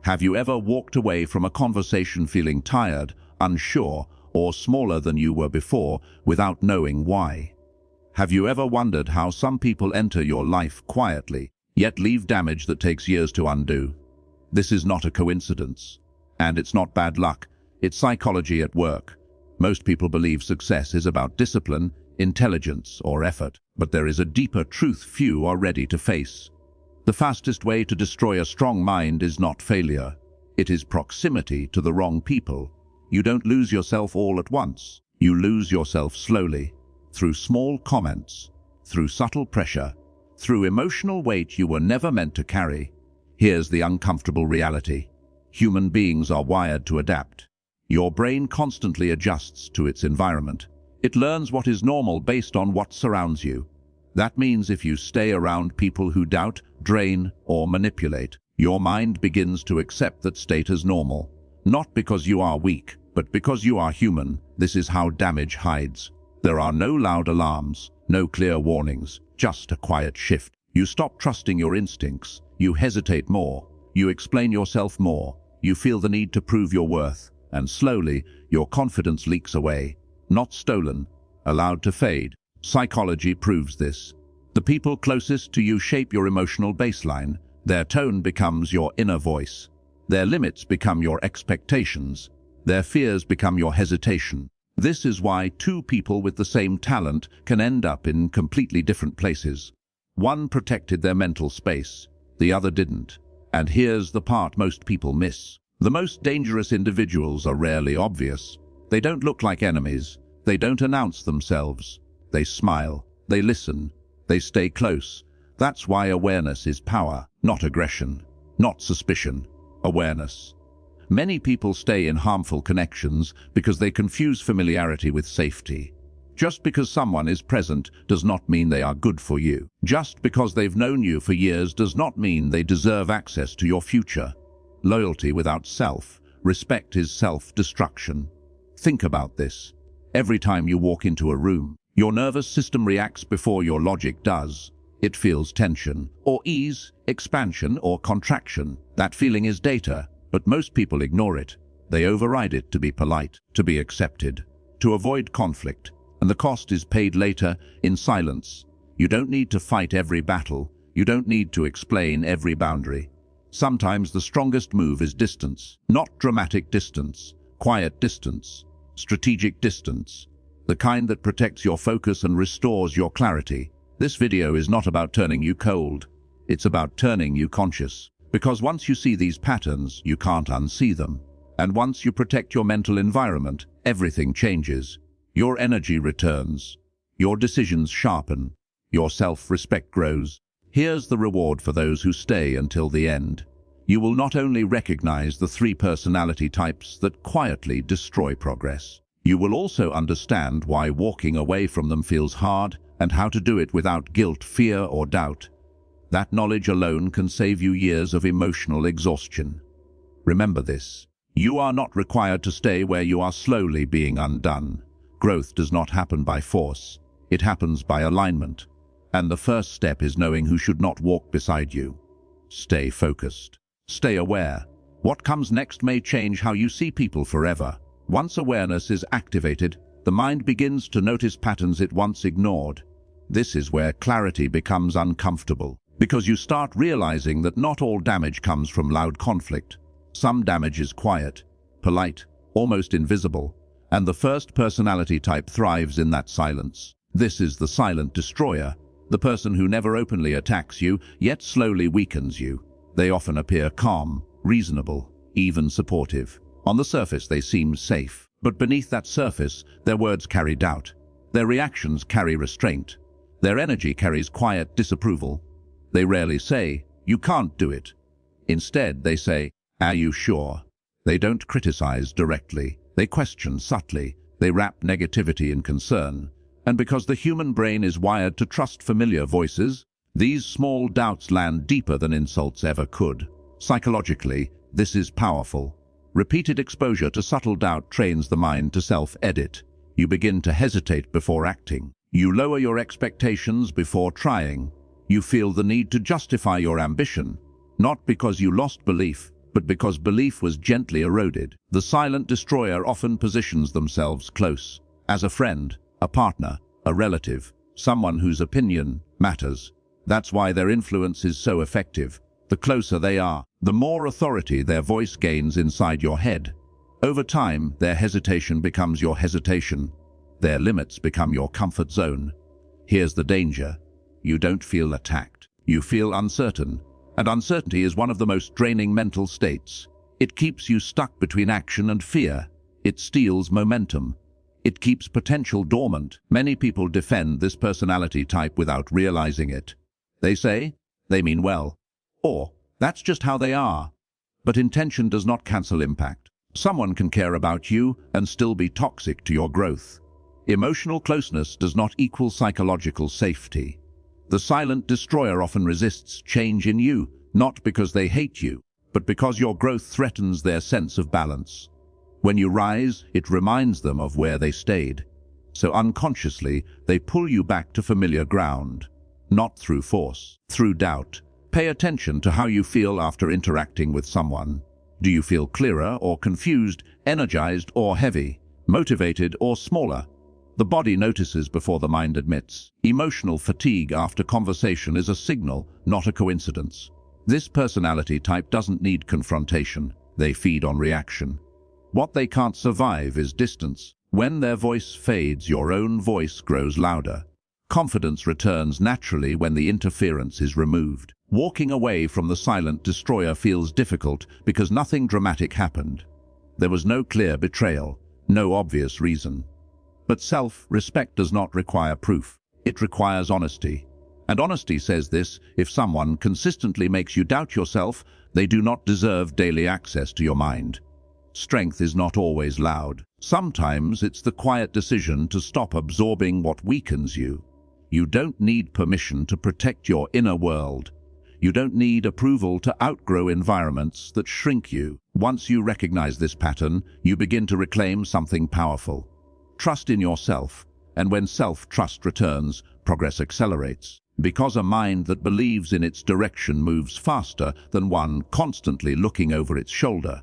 Have you ever walked away from a conversation feeling tired, unsure, or smaller than you were before without knowing why? Have you ever wondered how some people enter your life quietly, yet leave damage that takes years to undo? This is not a coincidence. And it's not bad luck, it's psychology at work. Most people believe success is about discipline, intelligence, or effort, but there is a deeper truth few are ready to face. The fastest way to destroy a strong mind is not failure. It is proximity to the wrong people. You don't lose yourself all at once. You lose yourself slowly, through small comments, through subtle pressure, through emotional weight you were never meant to carry. Here's the uncomfortable reality. Human beings are wired to adapt. Your brain constantly adjusts to its environment. It learns what is normal based on what surrounds you. That means if you stay around people who doubt, drain, or manipulate, your mind begins to accept that state as normal. Not because you are weak, but because you are human. This is how damage hides. There are no loud alarms, no clear warnings, just a quiet shift. You stop trusting your instincts. You hesitate more. You explain yourself more. You feel the need to prove your worth. And slowly, your confidence leaks away. Not stolen, allowed to fade. Psychology proves this. The people closest to you shape your emotional baseline. Their tone becomes your inner voice. Their limits become your expectations. Their fears become your hesitation. This is why two people with the same talent can end up in completely different places. One protected their mental space, the other didn't. And here's the part most people miss. The most dangerous individuals are rarely obvious. They don't look like enemies. They don't announce themselves. They smile. They listen. They stay close. That's why awareness is power, not aggression, not suspicion. Awareness. Many people stay in harmful connections because they confuse familiarity with safety. Just because someone is present does not mean they are good for you. Just because they've known you for years does not mean they deserve access to your future. Loyalty without self-respect is self-destruction. Think about this. Every time you walk into a room, your nervous system reacts before your logic does. It feels tension, or ease, expansion, or contraction. That feeling is data, but most people ignore it. They override it to be polite, to be accepted, to avoid conflict. And the cost is paid later in silence. You don't need to fight every battle. You don't need to explain every boundary. Sometimes the strongest move is distance. Not dramatic distance, quiet distance, strategic distance. The kind that protects your focus and restores your clarity. This video is not about turning you cold. It's about turning you conscious. Because once you see these patterns, you can't unsee them. And once you protect your mental environment, everything changes. Your energy returns. Your decisions sharpen. Your self-respect grows. Here's the reward for those who stay until the end. You will not only recognize the 3 personality types that quietly destroy progress. You will also understand why walking away from them feels hard and how to do it without guilt, fear, or doubt. That knowledge alone can save you years of emotional exhaustion. Remember this. You are not required to stay where you are slowly being undone. Growth does not happen by force. It happens by alignment. And the first step is knowing who should not walk beside you. Stay focused. Stay aware. What comes next may change how you see people forever. Once awareness is activated, the mind begins to notice patterns it once ignored. This is where clarity becomes uncomfortable, because you start realizing that not all damage comes from loud conflict. Some damage is quiet, polite, almost invisible, and the first personality type thrives in that silence. This is the silent destroyer, the person who never openly attacks you, yet slowly weakens you. They often appear calm, reasonable, even supportive. On the surface they seem safe, but beneath that surface their words carry doubt. Their reactions carry restraint. Their energy carries quiet disapproval. They rarely say, "You can't do it." Instead they say, "Are you sure?" They don't criticize directly. They question subtly. They wrap negativity in concern. And because the human brain is wired to trust familiar voices, these small doubts land deeper than insults ever could. Psychologically, this is powerful. Repeated exposure to subtle doubt trains the mind to self-edit. You begin to hesitate before acting. You lower your expectations before trying. You feel the need to justify your ambition, not because you lost belief, but because belief was gently eroded. The silent destroyer often positions themselves close, as a friend, a partner, a relative, someone whose opinion matters. That's why their influence is so effective. The closer they are, the more authority their voice gains inside your head. Over time, their hesitation becomes your hesitation. Their limits become your comfort zone. Here's the danger. You don't feel attacked. You feel uncertain. And uncertainty is one of the most draining mental states. It keeps you stuck between action and fear. It steals momentum. It keeps potential dormant. Many people defend this personality type without realizing it. They say, they mean well. Or, that's just how they are. But intention does not cancel impact. Someone can care about you and still be toxic to your growth. Emotional closeness does not equal psychological safety. The silent destroyer often resists change in you, not because they hate you, but because your growth threatens their sense of balance. When you rise, it reminds them of where they stayed. So unconsciously, they pull you back to familiar ground. Not through force, through doubt. Pay attention to how you feel after interacting with someone. Do you feel clearer or confused, energized or heavy, motivated or smaller? The body notices before the mind admits. Emotional fatigue after conversation is a signal, not a coincidence. This personality type doesn't need confrontation. They feed on reaction. What they can't survive is distance. When their voice fades, your own voice grows louder. Confidence returns naturally when the interference is removed. Walking away from the silent destroyer feels difficult because nothing dramatic happened. There was no clear betrayal, no obvious reason. But self-respect does not require proof. It requires honesty. And honesty says this: if someone consistently makes you doubt yourself, they do not deserve daily access to your mind. Strength is not always loud. Sometimes it's the quiet decision to stop absorbing what weakens you. You don't need permission to protect your inner world. You don't need approval to outgrow environments that shrink you. Once you recognize this pattern, you begin to reclaim something powerful. Trust in yourself, and when self-trust returns, progress accelerates. Because a mind that believes in its direction moves faster than one constantly looking over its shoulder.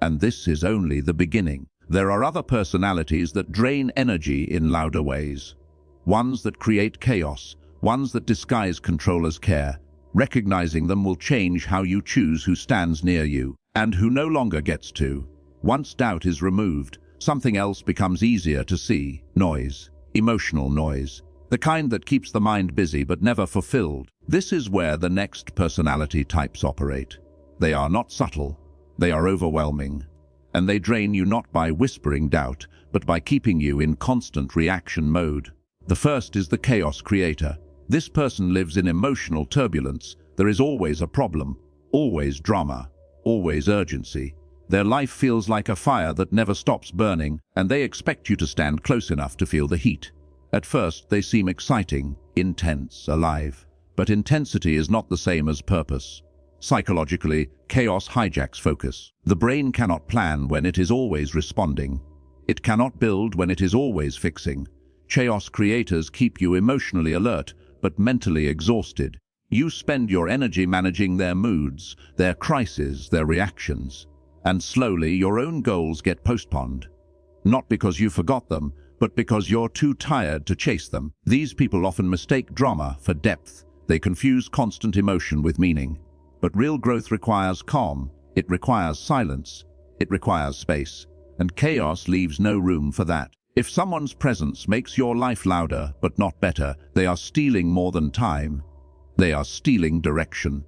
And this is only the beginning. There are other personalities that drain energy in louder ways. Ones that create chaos, ones that disguise control as care. Recognizing them will change how you choose who stands near you, and who no longer gets to. Once doubt is removed, something else becomes easier to see. Noise. Emotional noise. The kind that keeps the mind busy but never fulfilled. This is where the next personality types operate. They are not subtle. They are overwhelming. And they drain you not by whispering doubt, but by keeping you in constant reaction mode. The first is the chaos creator. This person lives in emotional turbulence. There is always a problem, always drama, always urgency. Their life feels like a fire that never stops burning, and they expect you to stand close enough to feel the heat. At first, they seem exciting, intense, alive. But intensity is not the same as purpose. Psychologically, chaos hijacks focus. The brain cannot plan when it is always responding. It cannot build when it is always fixing. Chaos creators keep you emotionally alert, but mentally exhausted. You spend your energy managing their moods, their crises, their reactions. And slowly, your own goals get postponed. Not because you forgot them, but because you're too tired to chase them. These people often mistake drama for depth. They confuse constant emotion with meaning. But real growth requires calm. It requires silence. It requires space. And chaos leaves no room for that. If someone's presence makes your life louder, but not better, they are stealing more than time. They are stealing direction.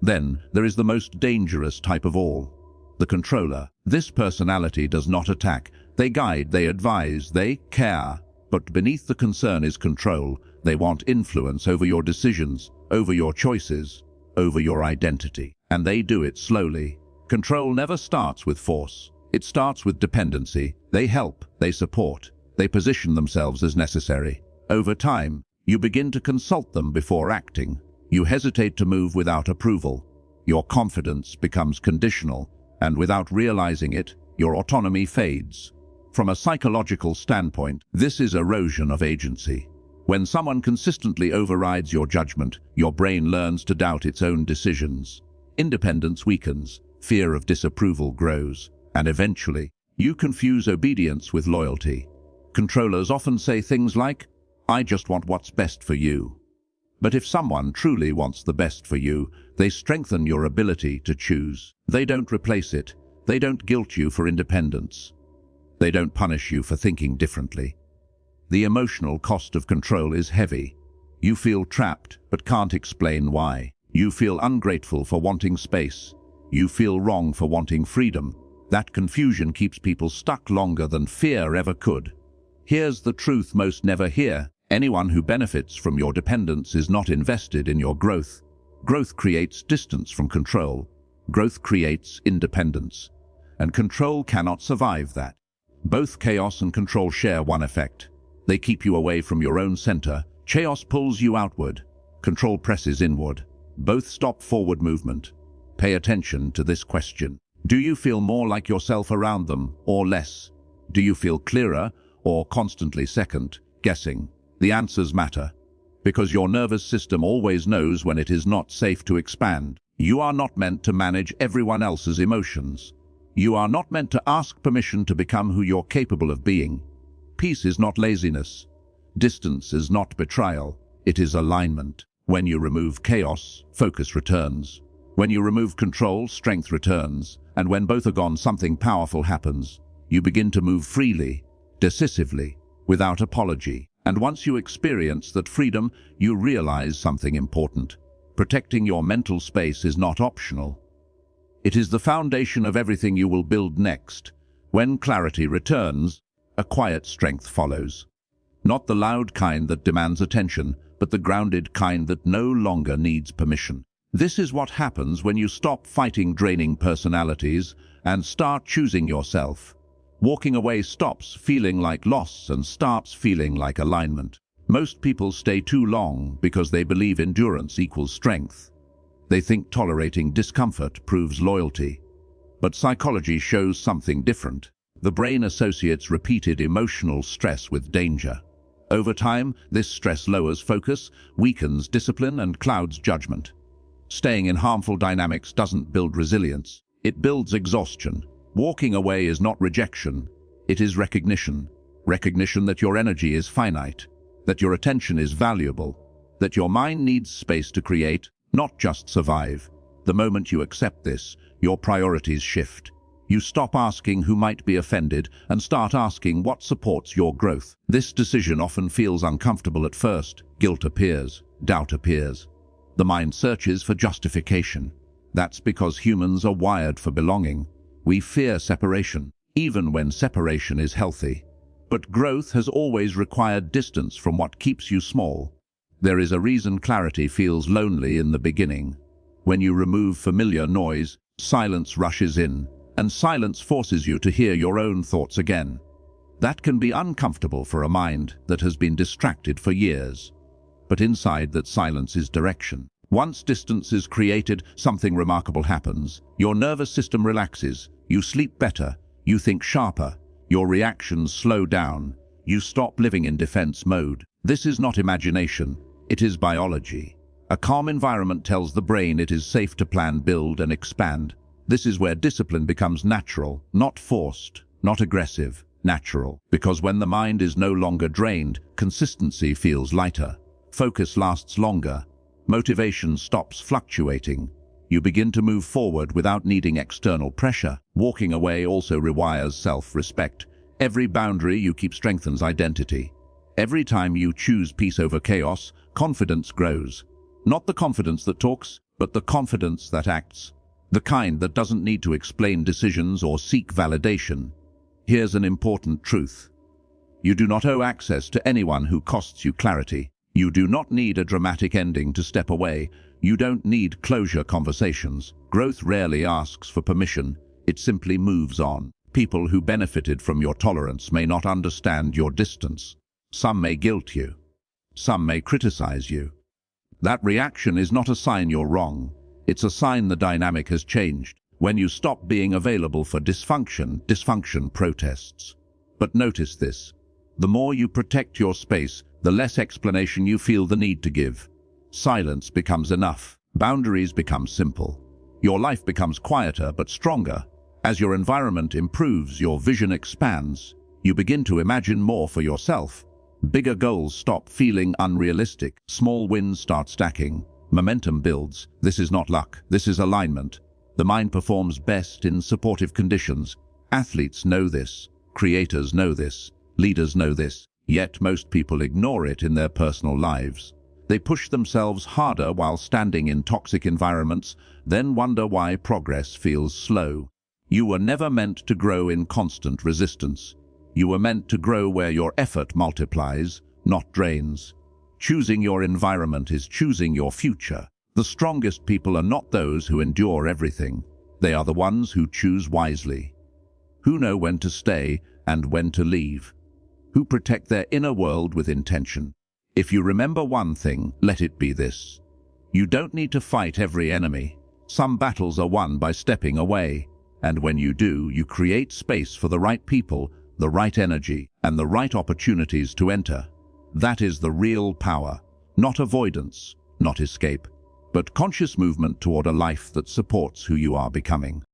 Then, there is the most dangerous type of all. The controller. This personality does not attack. They guide, they advise, they care. But beneath the concern is control. They want influence over your decisions, over your choices, over your identity. And they do it slowly. Control never starts with force. It starts with dependency. They help, they support, they position themselves as necessary. Over time, you begin to consult them before acting. You hesitate to move without approval. Your confidence becomes conditional, and without realizing it, your autonomy fades. From a psychological standpoint, this is erosion of agency. When someone consistently overrides your judgment, your brain learns to doubt its own decisions. Independence weakens. Fear of disapproval grows, and eventually, you confuse obedience with loyalty. Controllers often say things like, "I just want what's best for you." But if someone truly wants the best for you, they strengthen your ability to choose. They don't replace it. They don't guilt you for independence. They don't punish you for thinking differently. The emotional cost of control is heavy. You feel trapped, but can't explain why. You feel ungrateful for wanting space. You feel wrong for wanting freedom. That confusion keeps people stuck longer than fear ever could. Here's the truth most never hear. Anyone who benefits from your dependence is not invested in your growth. Growth creates distance from control. Growth creates independence. And control cannot survive that. Both chaos and control share one effect. They keep you away from your own center. Chaos pulls you outward. Control presses inward. Both stop forward movement. Pay attention to this question. Do you feel more like yourself around them, or less? Do you feel clearer, or constantly second-guessing? The answers matter, because your nervous system always knows when it is not safe to expand. You are not meant to manage everyone else's emotions. You are not meant to ask permission to become who you're capable of being. Peace is not laziness. Distance is not betrayal. It is alignment. When you remove chaos, focus returns. When you remove control, strength returns. And when both are gone, something powerful happens. You begin to move freely, decisively, without apology. And once you experience that freedom, you realize something important. Protecting your mental space is not optional. It is the foundation of everything you will build next. When clarity returns, a quiet strength follows. Not the loud kind that demands attention, but the grounded kind that no longer needs permission. This is what happens when you stop fighting draining personalities and start choosing yourself. Walking away stops feeling like loss and starts feeling like alignment. Most people stay too long because they believe endurance equals strength. They think tolerating discomfort proves loyalty. But psychology shows something different. The brain associates repeated emotional stress with danger. Over time, this stress lowers focus, weakens discipline, and clouds judgment. Staying in harmful dynamics doesn't build resilience. It builds exhaustion. Walking away is not rejection. It is recognition. Recognition that your energy is finite, that your attention is valuable, that your mind needs space to create, not just survive. The moment you accept this, your priorities shift. You stop asking who might be offended and start asking what supports your growth. This decision often feels uncomfortable at first. Guilt appears, doubt appears. The mind searches for justification. That's because humans are wired for belonging. We fear separation, even when separation is healthy. But growth has always required distance from what keeps you small. There is a reason clarity feels lonely in the beginning. When you remove familiar noise, silence rushes in, and silence forces you to hear your own thoughts again. That can be uncomfortable for a mind that has been distracted for years. But inside that silence is direction. Once distance is created, something remarkable happens. Your nervous system relaxes, you sleep better, you think sharper, your reactions slow down, you stop living in defense mode. This is not imagination, it is biology. A calm environment tells the brain it is safe to plan, build, and expand. This is where discipline becomes natural, not forced, not aggressive, natural. Because when the mind is no longer drained, consistency feels lighter, focus lasts longer, motivation stops fluctuating. You begin to move forward without needing external pressure. Walking away also requires self-respect. Every boundary you keep strengthens identity. Every time you choose peace over chaos, confidence grows. Not the confidence that talks, but the confidence that acts. The kind that doesn't need to explain decisions or seek validation. Here's an important truth. You do not owe access to anyone who costs you clarity. You do not need a dramatic ending to step away. You don't need closure conversations. Growth rarely asks for permission. It simply moves on. People who benefited from your tolerance may not understand your distance. Some may guilt you. Some may criticize you. That reaction is not a sign you're wrong. It's a sign the dynamic has changed. When you stop being available for dysfunction, dysfunction protests. But notice this. The more you protect your space, the less explanation you feel the need to give. Silence becomes enough. Boundaries become simple. Your life becomes quieter but stronger. As your environment improves, your vision expands. You begin to imagine more for yourself. Bigger goals stop feeling unrealistic. Small wins start stacking. Momentum builds. This is not luck. This is alignment. The mind performs best in supportive conditions. Athletes know this. Creators know this. Leaders know this. Yet most people ignore it in their personal lives. They push themselves harder while standing in toxic environments, then wonder why progress feels slow. You were never meant to grow in constant resistance. You were meant to grow where your effort multiplies, not drains. Choosing your environment is choosing your future. The strongest people are not those who endure everything. They are the ones who choose wisely. Who know when to stay and when to leave. Who protect their inner world with intention. If you remember one thing, let it be this. You don't need to fight every enemy. Some battles are won by stepping away. And when you do, you create space for the right people, the right energy, and the right opportunities to enter. That is the real power. Not avoidance, not escape, but conscious movement toward a life that supports who you are becoming.